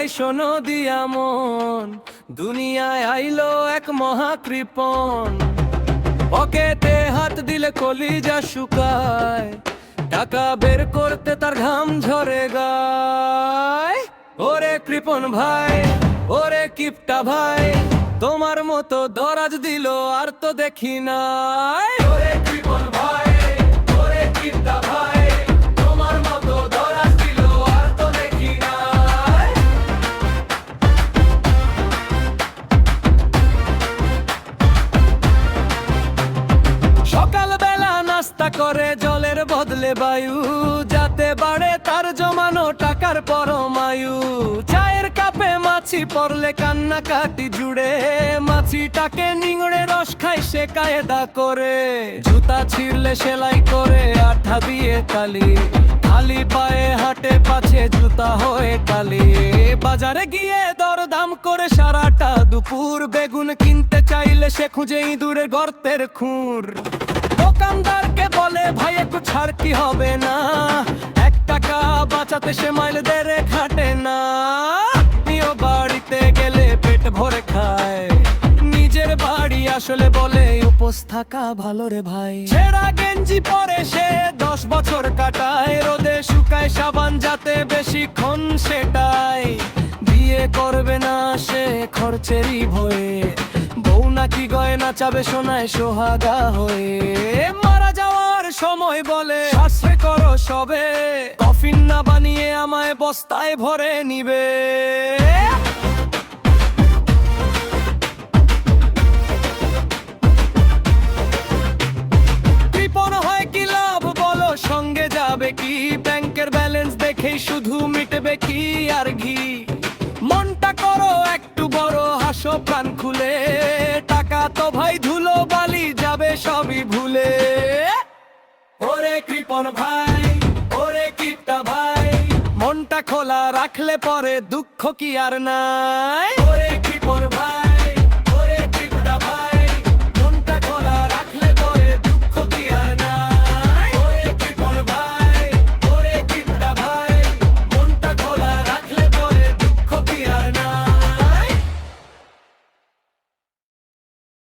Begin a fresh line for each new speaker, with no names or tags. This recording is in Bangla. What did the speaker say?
ভাই শোনো দিয়া মন, দুনিয়ায় আইলো এক মহাকৃপণ। পকেটে হাত দিলে কলিজা শুকায়, টাকা বের করতে তার ঘাম ঝরে গায়। ওরে কৃপণ ভাই, ওরে কিপটা ভাই, তোমার মতো দরাজ দিল আর তো দেখি নাই। ওরে কৃপণ ভাই, ওরে কিপটা ভাই, তোমার মতো দরাজ দিল আর তো দেখি নাই। সকালবেলা নাস্তা করে জলের বদলে বায়ু, যাতে বাড়ে তার জমানো টাকার পরমায়ু। চায়ের কাপে মাছি পড়লে কান্নাকাটি জুড়ে, মাছিটাকে নিংড়ে রস খায় সে কায়দা করে। জুতা ছিঁড়লে সেলাই করে আঠা দিয়ে কালি, খালি পায়ে হাঁটে পাছে জুতা হয়ে কালি। বাজারে গিয়ে দরদাম করে সারাটা দুপুর, বেগুন কিনতে চাইলে সে খুঁজে ইঁদুরের গর্তের খুর। দোকানদারকে বলে ভাই একটু ছাড় কি হবে না, 1 টাকা বাঁচাতে সে মাইল দেরে খাটে না। নিও বাড়িতে গেলে পেট ভরে খায়, নিজের বাড়ি আসলে বলে উপোস থাকা ভালো রে ভাই। ছেঁড়া গেঞ্জি পরে সে 10 বছর কাটায়, রোদে শুকায় সাবান যাতে বেশিক্ষণ সেটাই। বিয়ে করবে না সে খরচেরই ভয়ে, বউ নাকি গয়না চাবে সোনায় সোহাগা হয়ে। মারা যাওয়ার সময় বলে আশ্রয় করো সবে, কফিন না বানিয়ে আমায় বস্তায় ভরে নিবে। কৃপণ হয় কি লাভ বলো, সঙ্গে যাবে কি? ব্যাংকের ব্যালেন্স দেখেই শুধু মিটবে কি আর ঘি। মনটা করো একটু বড়, হাসো প্রাণ খুলে, টাকা তো ভাই ধুলো বালি যাবে সবই ভুলে। ওরে কৃপণ ভাই, ওরে কিপটা ভাই, মনটা খোলা রাখলে পরে দুঃখ কি আর নাই। ওরে